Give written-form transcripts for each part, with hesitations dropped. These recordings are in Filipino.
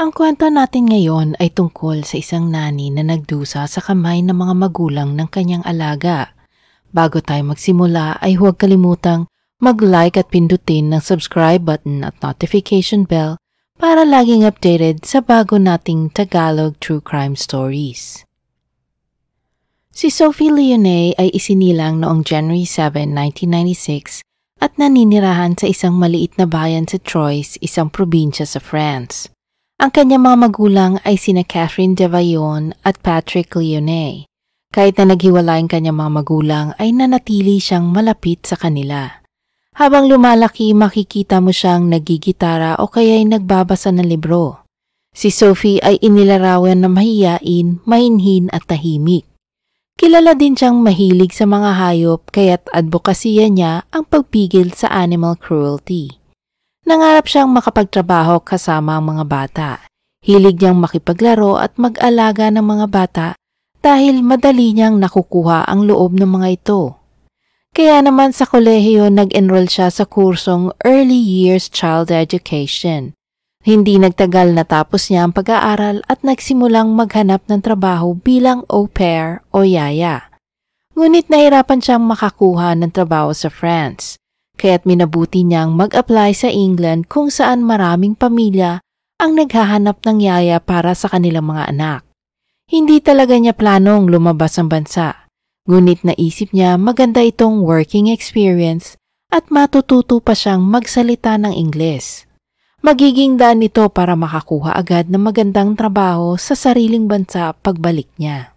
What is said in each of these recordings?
Ang kwento natin ngayon ay tungkol sa isang nani na nagdusa sa kamay ng mga magulang ng kanyang alaga. Bago tayo magsimula ay huwag kalimutang mag-like at pindutin ng subscribe button at notification bell para laging updated sa bago nating Tagalog True Crime Stories. Si Sophie Leone ay isinilang noong January 7, 1996 at naninirahan sa isang maliit na bayan sa Troyes, isang probinsya sa France. Ang kanyang mga magulang ay sina Catherine de Vaillon at Patrick Leone. Kahit na naghiwalay ang kanyang mga magulang ay nanatili siyang malapit sa kanila. Habang lumalaki, makikita mo siyang nagigitara o kaya'y nagbabasa ng libro. Si Sophie ay inilarawan na mahiyain, mahinhin at tahimik. Kilala din siyang mahilig sa mga hayop kaya't advokasya niya ang pagpigil sa animal cruelty. Nangarap siyang makapagtrabaho kasama ang mga bata. Hilig niyang makipaglaro at mag-alaga ng mga bata dahil madali niyang nakukuha ang loob ng mga ito. Kaya naman sa kolehiyo nag-enroll siya sa kursong Early Years Child Education. Hindi nagtagal natapos niya ang pag-aaral at nagsimulang maghanap ng trabaho bilang au pair o yaya. Ngunit nahirapan siyang makakuha ng trabaho sa France. Kaya't minabuti niyang mag-apply sa England kung saan maraming pamilya ang naghahanap ng yaya para sa kanilang mga anak. Hindi talaga niya planong lumabas ng bansa, ngunit naisip niya maganda itong working experience at matututo pa siyang magsalita ng Ingles. Magiging daan ito para makakuha agad ng magandang trabaho sa sariling bansa pagbalik niya.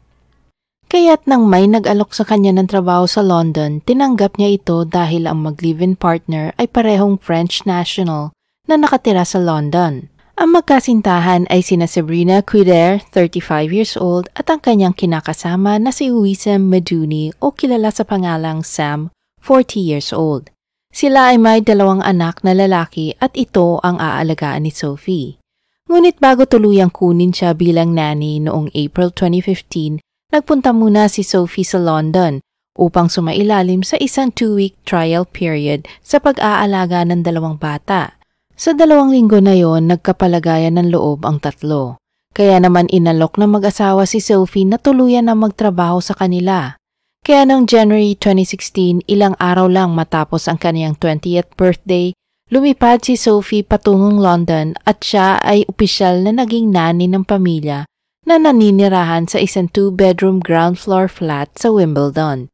Kaya't nang may nag-alok sa kanya ng trabaho sa London, tinanggap niya ito dahil ang mag-live-in partner ay parehong French national na nakatira sa London. Ang magkasintahan ay sina Sabrina Cuder, 35 years old, at ang kanyang kinakasama na si Wissam Meduni o kilala sa pangalang Sam, 40 years old. Sila ay may 2 anak na lalaki at ito ang aalagaan ni Sophie. Ngunit bago tuluyang kunin siya bilang nanny noong April 2015, nagpunta muna si Sophie sa London upang sumailalim sa isang 2-week trial period sa pag-aalaga ng 2 bata. Sa 2 linggo na yon, nagkapalagayan ng loob ang tatlo. Kaya naman inalok ng mag-asawa si Sophie na tuluyan na magtrabaho sa kanila. Kaya noong January 2016, ilang araw lang matapos ang kaniyang 20th birthday, lumipad si Sophie patungong London at siya ay opisyal na naging nanny ng pamilya na naninirahan sa isang 2-bedroom ground floor flat sa Wimbledon.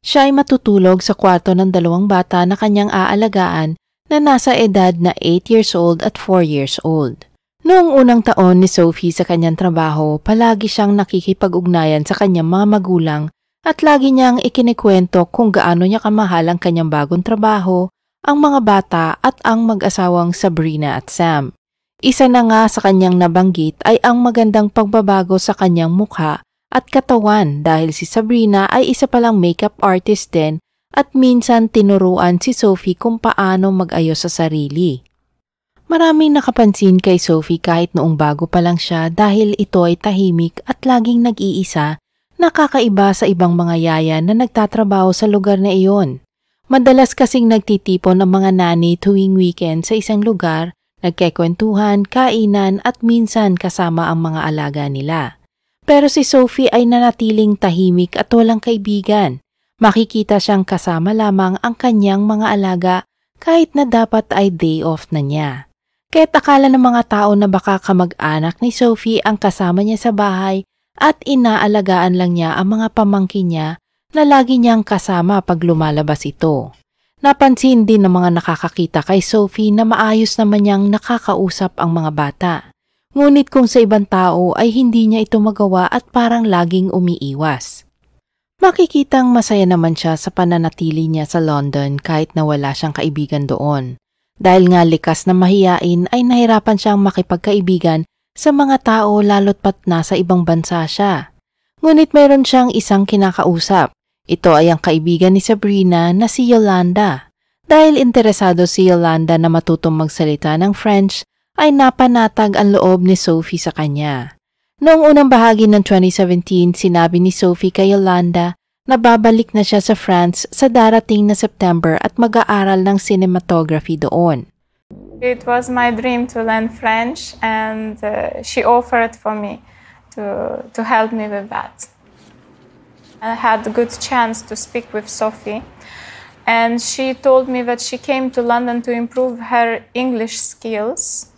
Siya ay matutulog sa kwarto ng 2 bata na kanyang aalagaan na nasa edad na 8 years old at 4 years old. Noong unang taon ni Sophie sa kanyang trabaho, palagi siyang nakikipag-ugnayan sa kanyang mga magulang at lagi niyang ikinikwento kung gaano niya kamahal ang kanyang bagong trabaho, ang mga bata at ang mag-asawang Sabrina at Sam. Isa na nga sa kanyang nabanggit ay ang magandang pagbabago sa kanyang mukha at katawan dahil si Sabrina ay isa palang makeup artist din at minsan tinuruan si Sophie kung paano mag-ayos sa sarili. Maraming nakapansin kay Sophie kahit noong bago pa lang siya dahil ito ay tahimik at laging nag-iisa, nakakaiba sa ibang mga yaya na nagtatrabaho sa lugar na iyon. Madalas kasing nagtitipon ang mga nanny tuwing weekend sa isang lugar, nagkikwentuhan, kainan at minsan kasama ang mga alaga nila. Pero si Sophie ay nanatiling tahimik at walang kaibigan. Makikita siyang kasama lamang ang kanyang mga alaga kahit na dapat ay day off na niya. Kaya't akala ng mga tao na baka kamag-anak ni Sophie ang kasama niya sa bahay at inaalagaan lang niya ang mga pamangkin niya na lagi niyang kasama pag lumalabas ito. Napansin din ng mga nakakakita kay Sophie na maayos naman niyang nakakausap ang mga bata. Ngunit kung sa ibang tao ay hindi niya ito magawa at parang laging umiiwas. Makikitang masaya naman siya sa pananatili niya sa London kahit na wala siyang kaibigan doon. Dahil nga likas na mahiyain ay nahirapan siyang makipagkaibigan sa mga tao lalo't pat nasa ibang bansa siya. Ngunit mayroon siyang isang kinakausap. Ito ay ang kaibigan ni Sabrina na si Yolanda. Dahil interesado si Yolanda na matutong magsalita ng French, ay napanatag ang loob ni Sophie sa kanya. Noong unang bahagi ng 2017, sinabi ni Sophie kay Yolanda na babalik na siya sa France sa darating na September at mag-aaral ng cinematography doon. It was my dream to learn French, and she offered for me to help me with that. I had a good chance to speak with Sophie, and she told me that she came to London to improve her English skills,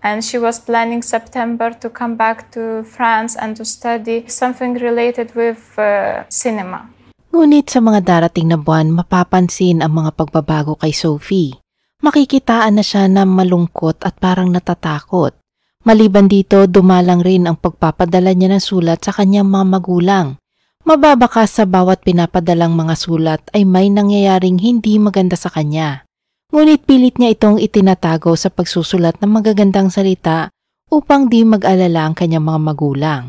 and she was planning September to come back to France and to study something related with cinema. Ngunit sa mga darating na buwan, mapapansin ang mga pagbabago kay Sophie. Makikitaan na siya na malungkot at parang natatakot. Maliban dito, dumalang rin ang pagpapadala niya ng sulat sa kanyang mga magulang. Mababaka sa bawat pinapadalang mga sulat ay may nangyayaring hindi maganda sa kanya. Ngunit pilit niya itong itinatago sa pagsusulat ng magagandang salita upang di mag-alala ang kanyang mga magulang.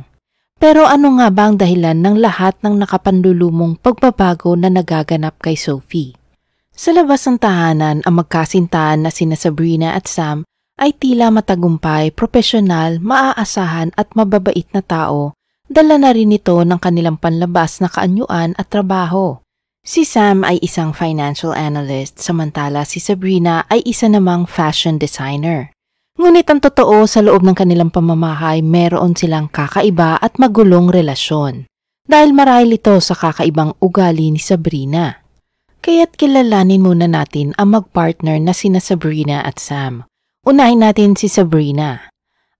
Pero ano nga ba ang dahilan ng lahat ng nakapanlulumong pagbabago na nagaganap kay Sophie? Sa labas ng tahanan, ang magkasintahan na sina Sabrina at Sam ay tila matagumpay, propesyonal, maaasahan at mababait na tao. Dala na rin ito ng kanilang panlabas na kaanyuan at trabaho. Si Sam ay isang financial analyst, samantala si Sabrina ay isa namang fashion designer. Ngunit ang totoo, sa loob ng kanilang pamamahay, meron silang kakaiba at magulong relasyon. Dahil marahil ito sa kakaibang ugali ni Sabrina. Kaya't kilalanin muna natin ang magpartner na sina Sabrina at Sam. Unahin natin si Sabrina.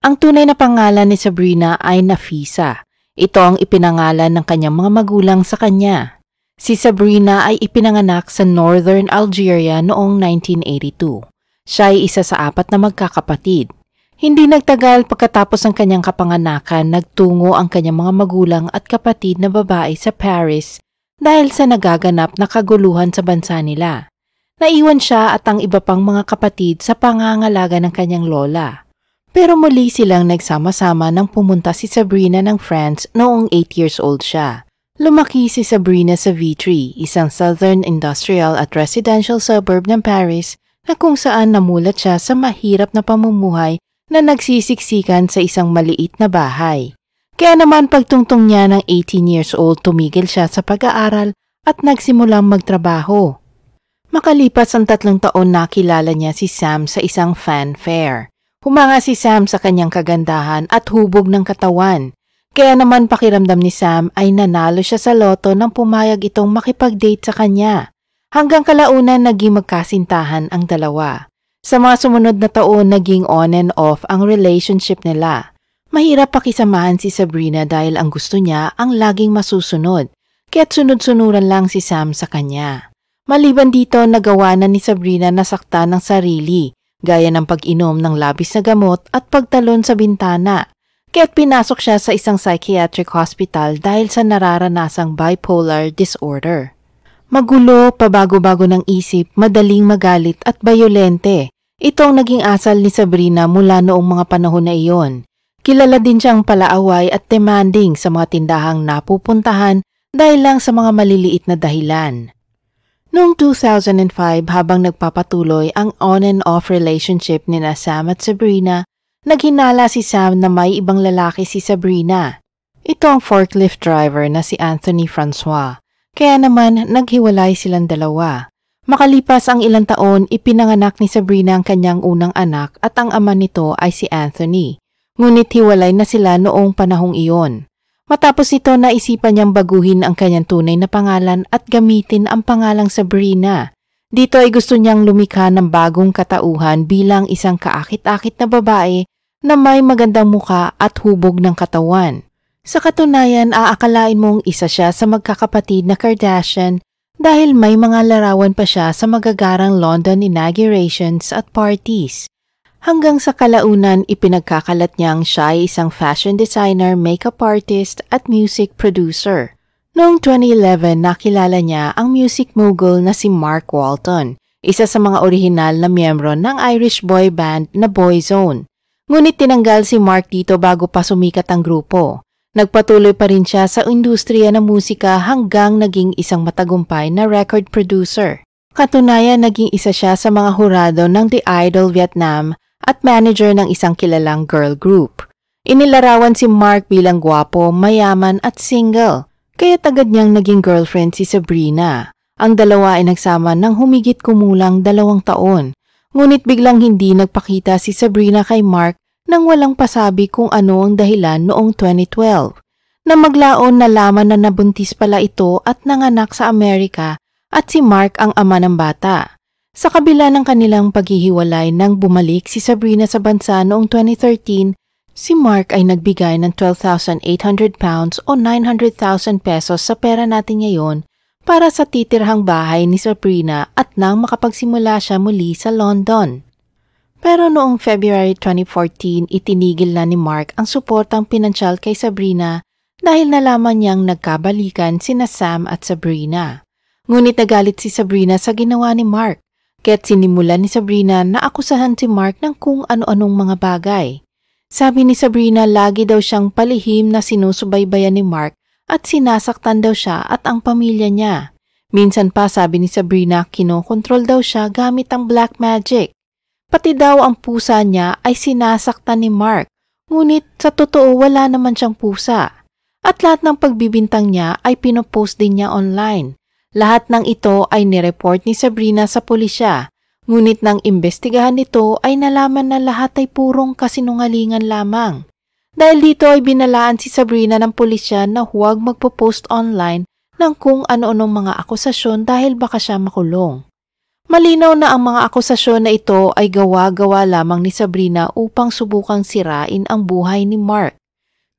Ang tunay na pangalan ni Sabrina ay Nafisa. Ito ang ipinangalan ng kanyang mga magulang sa kanya. Si Sabrina ay ipinanganak sa Northern Algeria noong 1982. Siya ay isa sa 4 na magkakapatid. Hindi nagtagal pagkatapos ng kanyang kapanganakan, nagtungo ang kanyang mga magulang at kapatid na babae sa Paris dahil sa nagaganap na kaguluhan sa bansa nila. Naiwan siya at ang iba pang mga kapatid sa pangangalaga ng kanyang lola. Pero muli silang nagsama-sama nang pumunta si Sabrina ng France noong 8 years old siya. Lumaki si Sabrina sa Vitry, isang southern industrial at residential suburb ng Paris na kung saan namulat siya sa mahirap na pamumuhay na nagsisiksikan sa isang maliit na bahay. Kaya naman pagtungtong niya ng 18 years old, tumigil siya sa pag-aaral at nagsimulang magtrabaho. Makalipas ang 3 taon, nakilala niya si Sam sa isang fan fair. Humanga si Sam sa kanyang kagandahan at hubog ng katawan. Kaya naman pakiramdam ni Sam ay nanalo siya sa loto nang pumayag itong makipag-date sa kanya. Hanggang kalaunan naging magkasintahan ang dalawa. Sa mga sumunod na taon, naging on and off ang relationship nila. Mahirap pakisamahan si Sabrina dahil ang gusto niya ang laging masusunod, kaya't sunod-sunuran lang si Sam sa kanya. Maliban dito, nagawa na ni Sabrina na saktan ng sarili, gaya ng pag-inom ng labis na gamot at pagtalon sa bintana, kaya't pinasok siya sa isang psychiatric hospital dahil sa nararanasang bipolar disorder. Magulo, pabago-bago ng isip, madaling magalit at bayolente. Ito ang naging asal ni Sabrina mula noong mga panahon na iyon. Kilala din siyang palaaway at demanding sa mga tindahang napupuntahan dahil lang sa mga maliliit na dahilan. Noong 2005, habang nagpapatuloy ang on and off relationship ni Sam at Sabrina, naghinala si Sam na may ibang lalaki si Sabrina. Ito ang forklift driver na si Anthony Francois, kaya naman naghiwalay silang dalawa. Makalipas ang ilang taon, ipinanganak ni Sabrina ang kanyang unang anak at ang ama nito ay si Anthony. Ngunit hiwalay na sila noong panahong iyon. Matapos ito, naisipan niyang baguhin ang kanyang tunay na pangalan at gamitin ang pangalang Sabrina. Dito ay gusto niyang lumikha ng bagong katauhan bilang isang kaakit-akit na babae na may magandang muka at hubog ng katawan. Sa katunayan, aakalain mong isa siya sa magkakapatid na Kardashian dahil may mga larawan pa siya sa magagarang London inaugurations at parties. Hanggang sa kalaunan, ipinagkakalat niyang siya ay isang fashion designer, makeup artist at music producer. Noong 2011, nakilala niya ang music mogul na si Mark Walton, isa sa mga orihinal na miyembro ng Irish boy band na Boyzone. Ngunit tinanggal si Mark dito bago pa sumikat ang grupo. Nagpatuloy pa rin siya sa industriya ng musika hanggang naging isang matagumpay na record producer. Katunayan, naging isa siya sa mga hurado ng The Idol Vietnam at manager ng isang kilalang girl group. Inilarawan si Mark bilang gwapo, mayaman at single, kaya agad niyang naging girlfriend si Sabrina. Ang dalawa ay nagsama ng humigit kumulang 2 taon. Ngunit biglang hindi nagpakita si Sabrina kay Mark nang walang pasabi kung ano ang dahilan noong 2012. Na maglaon nalaman na nabuntis pala ito at nanganak sa Amerika at si Mark ang ama ng bata. Sa kabila ng kanilang paghihiwalay nang bumalik si Sabrina sa bansa noong 2013, si Mark ay nagbigay ng 12,800 pounds o 900,000 pesos sa pera natin ngayon para sa titirhang bahay ni Sabrina at nang makapagsimula siya muli sa London. Pero noong February 2014, itinigil na ni Mark ang suportang pinansyal kay Sabrina dahil nalaman niyang nagkabalikan sina Sam at Sabrina. Ngunit nagalit si Sabrina sa ginawa ni Mark. Kaya't sinimulan ni Sabrina na akusahan si Mark ng kung ano-anong mga bagay. Sabi ni Sabrina lagi daw siyang palihim na sinusubaybayan ni Mark at sinasaktan daw siya at ang pamilya niya. Minsan pa sabi ni Sabrina kinokontrol daw siya gamit ang black magic. Pati daw ang pusa niya ay sinasaktan ni Mark, ngunit sa totoo wala naman siyang pusa. At lahat ng pagbibintang niya ay pinopost din niya online. Lahat ng ito ay nireport ni Sabrina sa pulisya, ngunit nang imbestigahan nito ay nalaman na lahat ay purong kasinungalingan lamang. Dahil dito ay binalaan si Sabrina ng pulisya na huwag magpo-post online ng kung ano-anong mga akusasyon dahil baka siya makulong. Malinaw na ang mga akusasyon na ito ay gawa-gawa lamang ni Sabrina upang subukang sirain ang buhay ni Mark.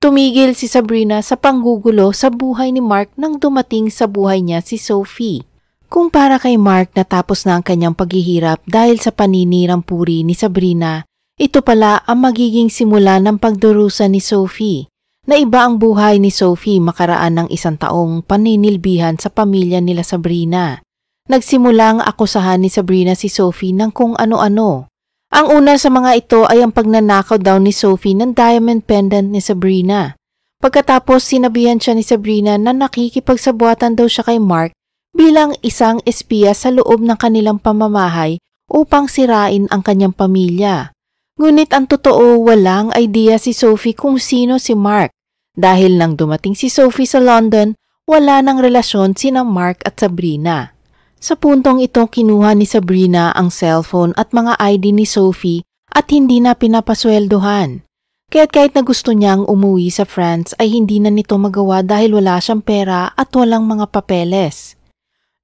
Tumigil si Sabrina sa panggugulo sa buhay ni Mark nang dumating sa buhay niya si Sophie. Kung para kay Mark natapos na ang kanyang paghihirap dahil sa paninirang puri ni Sabrina, ito pala ang magiging simula ng pagdurusa ni Sophie. Na iba ang buhay ni Sophie makaraan ng 1 taong paninilbihan sa pamilya nila Sabrina. Nagsimulang akusahan ni Sabrina si Sophie ng kung ano-ano. Ang una sa mga ito ay ang pagnanakaw daw ni Sophie ng diamond pendant ni Sabrina. Pagkatapos sinabihan siya ni Sabrina na nakikipagsabuatan daw siya kay Mark bilang isang espiya sa loob ng kanilang pamamahay upang sirain ang kanyang pamilya. Ngunit ang totoo walang idea si Sophie kung sino si Mark. Dahil nang dumating si Sophie sa London, wala nang relasyon sina Mark at Sabrina. Sa puntong ito kinuha ni Sabrina ang cellphone at mga ID ni Sophie at hindi na pinapasweldohan. Kaya't kahit na gusto niyang umuwi sa France ay hindi na nito magawa dahil wala siyang pera at walang mga papeles.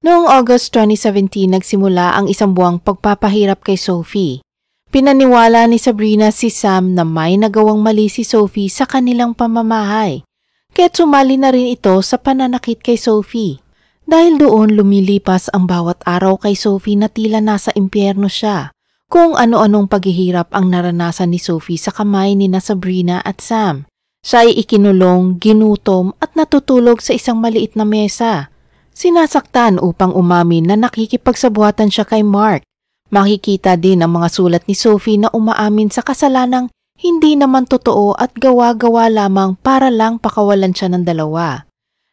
Noong August 2017 nagsimula ang 1 buwang pagpapahirap kay Sophie. Pinaniwala ni Sabrina si Sam na may nagawang mali si Sophie sa kanilang pamamahay. Kaya't sumali na rin ito sa pananakit kay Sophie. Dahil doon lumilipas ang bawat araw kay Sophie na tila nasa impyerno siya. Kung ano-anong paghihirap ang naranasan ni Sophie sa kamay ni Sabrina at Sam. Siya ay ikinulong, ginutom at natutulog sa isang maliit na mesa. Sinasaktan upang umamin na nakikipagsabuatan siya kay Mark. Makikita din ang mga sulat ni Sophie na umaamin sa kasalanang hindi naman totoo at gawa-gawa lamang para lang pakawalan siya ng dalawa.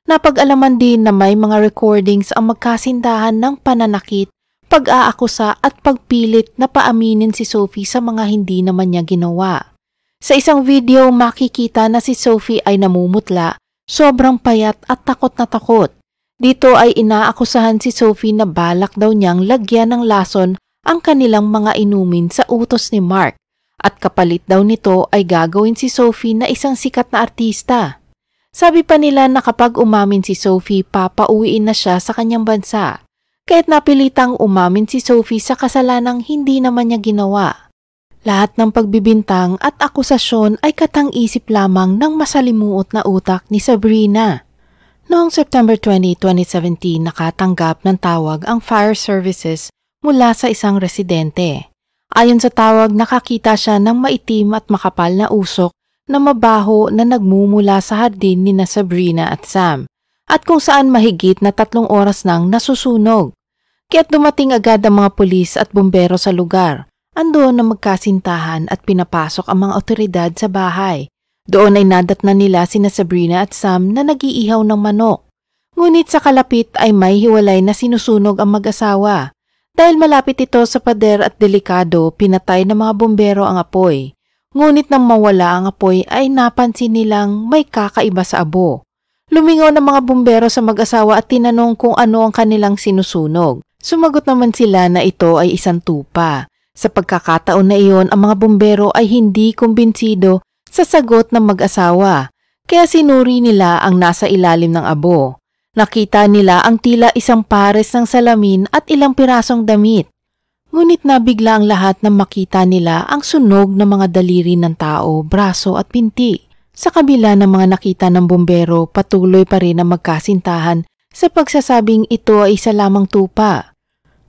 Napag-alaman din na may mga recordings ang magkasintahan ng pananakit, pag-aakusa at pagpilit na paaminin si Sophie sa mga hindi naman niya ginawa. Sa isang video makikita na si Sophie ay namumutla, sobrang payat at takot na takot. Dito ay inaakusahan si Sophie na balak daw niyang lagyan ng lason ang kanilang mga inumin sa utos ni Mark at kapalit daw nito ay gagawin si Sophie na isang sikat na artista. Sabi pa nila na kapag umamin si Sophie, papauwiin na siya sa kanyang bansa. Kaya't napilitang umamin si Sophie sa kasalanang hindi naman niya ginawa. Lahat ng pagbibintang at akusasyon ay katang-isip lamang ng masalimuot na utak ni Sabrina. Noong September 20, 2017, nakatanggap ng tawag ang fire services mula sa isang residente. Ayon sa tawag, nakakita siya ng maitim at makapal na usok na mabaho na nagmumula sa hardin ni Sabrina at Sam, at kung saan mahigit na 3 oras nang nasusunog. Kaya't dumating agad ang mga pulis at bumbero sa lugar. Andoon na magkasintahan at pinapasok ang mga otoridad sa bahay. Doon ay nadatnan nila sina Sabrina at Sam na nag-iihaw ng manok. Ngunit sa kalapit ay may hiwalay na sinusunog ang mag-asawa. Dahil malapit ito sa pader at delikado, pinatay ng mga bumbero ang apoy. Ngunit nang mawala ang apoy ay napansin nilang may kakaiba sa abo. Lumingaw ng mga bumbero sa mag-asawa at tinanong kung ano ang kanilang sinusunog. Sumagot naman sila na ito ay isang tupa. Sa pagkakataon na iyon, ang mga bumbero ay hindi kumbinsido sa sagot ng mag-asawa, kaya sinuri nila ang nasa ilalim ng abo. Nakita nila ang tila isang pares ng salamin at ilang pirasong damit. Ngunit nabigla ang lahat nang makita nila ang sunog ng mga daliri ng tao, braso at pinti. Sa kabila ng mga nakita ng bumbero, patuloy pa rin ang magkasintahan sa pagsasabing ito ay isa lamang tupa.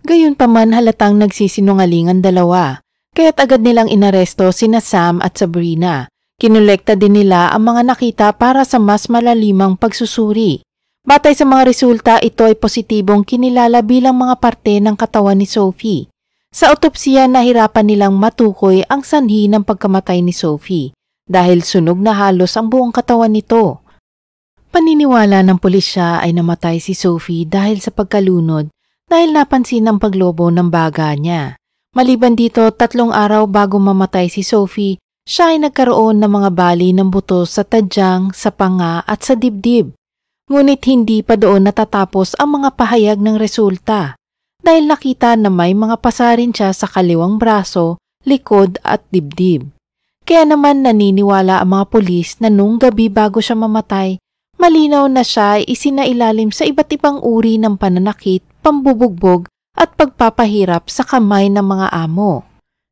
Gayunpaman halatang nagsisinungaling ang dalawa, kaya't agad nilang inaresto sina Sam at Sabrina. Kinolekta din nila ang mga nakita para sa mas malalimang pagsusuri. Batay sa mga resulta, ito ay positibong kinilala bilang mga parte ng katawan ni Sophie. Sa autopsiya, nahirapan nilang matukoy ang sanhi ng pagkamatay ni Sophie dahil sunog na halos ang buong katawan nito. Paniniwala ng pulisya ay namatay si Sophie dahil sa pagkalunod dahil napansin ang paglobo ng baga niya. Maliban dito, 3 araw bago mamatay si Sophie, siya ay nagkaroon ng mga bali ng buto sa tadyang, sa panga at sa dibdib. Ngunit hindi pa doon natatapos ang mga pahayag ng resulta dahil nakita na may mga pasarin siya sa kaliwang braso, likod at dibdib. Kaya naman naniniwala ang mga pulis na nung gabi bago siya mamatay, malinaw na siya ay isinailalim sa iba't ibang uri ng pananakit, pambubugbog at pagpapahirap sa kamay ng mga amo.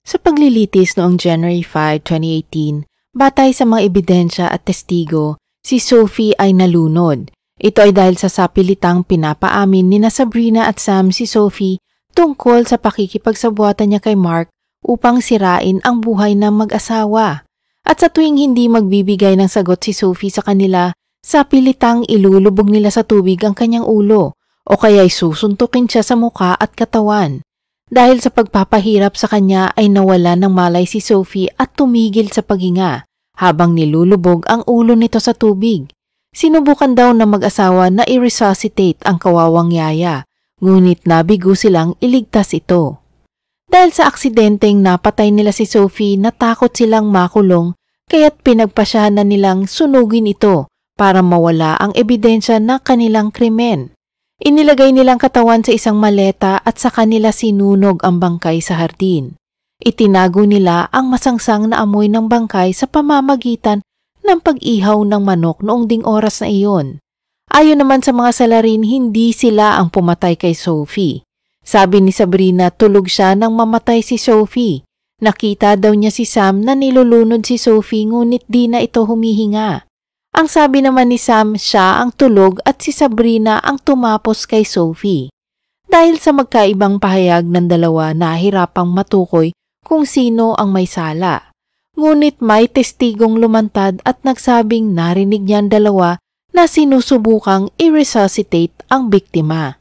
Sa paglilitis noong January 5, 2018, batay sa mga ebidensya at testigo, si Sophie ay nalunod. Ito ay dahil sa sapilitang pinapaamin ni Sabrina at Sam si Sophie tungkol sa pakikipagsabuatan niya kay Mark upang sirain ang buhay ng mag-asawa. At sa tuwing hindi magbibigay ng sagot si Sophie sa kanila, sapilitang ilulubog nila sa tubig ang kanyang ulo o kaya'y susuntukin siya sa muka at katawan. Dahil sa pagpapahirap sa kanya ay nawala ng malay si Sophie at tumigil sa paghinga habang nilulubog ang ulo nito sa tubig. Sinubukan daw ng mag-asawa na i-resuscitate ang kawawang yaya, ngunit nabigo silang iligtas ito. Dahil sa aksidenteng napatay nila si Sophie, natakot silang makulong kaya't pinagpasyahan na nilang sunugin ito para mawala ang ebidensya ng kanilang krimen. Inilagay nilang katawan sa isang maleta at sa kanila sinunog ang bangkay sa hardin. Itinago nila ang masangsang na amoy ng bangkay sa pamamagitan ng pag-ihaw ng manok noong ding oras na iyon. Ayon naman sa mga salarin, hindi sila ang pumatay kay Sophie. Sabi ni Sabrina, tulog siya nang mamatay si Sophie. Nakita daw niya si Sam na nilulunod si Sophie ngunit di na ito humihinga. Ang sabi naman ni Sam, siya ang tulog at si Sabrina ang tumapos kay Sophie. Dahil sa magkaibang pahayag ng dalawa, nahirapang matukoy kung sino ang may sala. Ngunit may testigong lumantad at nagsabing narinig niyan dalawa na sinusubukang i-resuscitate ang biktima.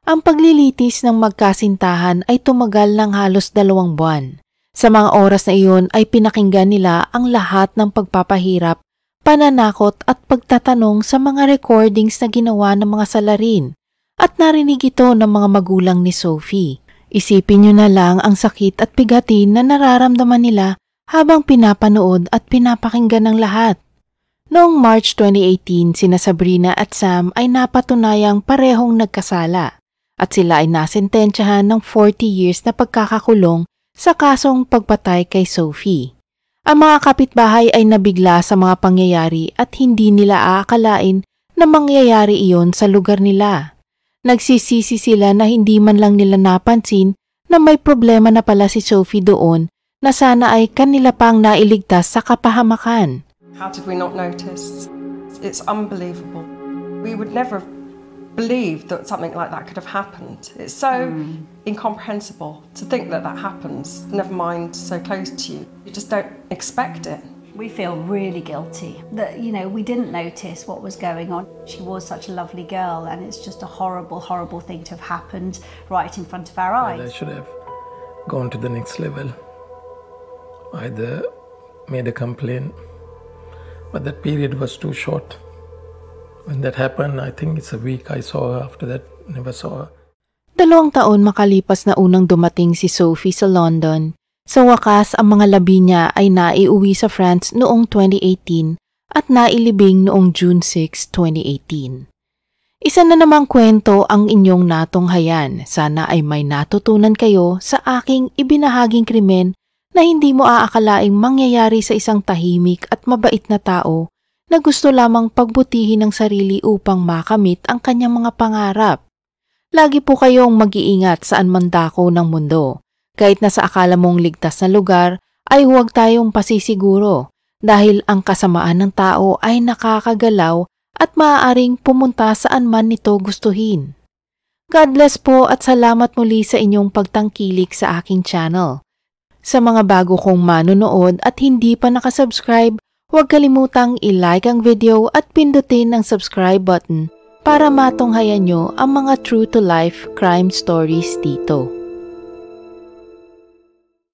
Ang paglilitis ng magkasintahan ay tumagal ng halos 2 buwan. Sa mga oras na iyon ay pinakinggan nila ang lahat ng pagpapahirap, pananakot at pagtatanong sa mga recordings na ginawa ng mga salarin at narinig ito ng mga magulang ni Sophie. Isipin niyo na lang ang sakit at bigatin na nararamdaman nila habang pinapanood at pinapakinggan ng lahat. Noong March 2018, sina Sabrina at Sam ay napatunayang parehong nagkasala at sila ay nasentensyahan ng 40 years na pagkakakulong sa kasong pagpatay kay Sophie. Ang mga kapitbahay ay nabigla sa mga pangyayari at hindi nila aakalain na mangyayari iyon sa lugar nila. Nagsisisi sila na hindi man lang nila napansin na may problema na pala si Sophie doon na sana ay kanila pang nailigtas sa kapahamakan. How did we not notice? It's unbelievable. We would never have believed that something like that could have happened. It's so incomprehensible to think that that happens, never mind so close to you. You just don't expect it. We feel really guilty that, we didn't notice what was going on. She was such a lovely girl and it's just a horrible, horrible thing to have happened right in front of our eyes. I should have gone to the next level. Either made a complaint, but that period was too short. When that happened, I think it's a week I saw her. After that, never saw her. 2 taon makalipas na unang dumating si Sophie sa London. Sa wakas, ang mga labi niya ay naiuwi sa France noong 2018 at nailibing noong June 6, 2018. Isa na namang kwento ang inyong natunghayan. Sana ay may natutunan kayo sa aking ibinahaging krimen na hindi mo aakalaing mangyayari sa isang tahimik at mabait na tao na gusto lamang pagbutihin ng sarili upang makamit ang kanyang mga pangarap. Lagi po kayong mag-iingat saan man dako ng mundo. Kahit na sa akala mong ligtas na lugar, ay huwag tayong pasisiguro dahil ang kasamaan ng tao ay nakakagalaw at maaaring pumunta saan man nito gustuhin. God bless po at salamat muli sa inyong pagtangkilik sa aking channel. Sa mga bago kong manonood at hindi pa nakasubscribe, huwag kalimutang i-like ang video at pindutin ang subscribe button para matunghayan nyo ang mga true-to-life crime stories dito.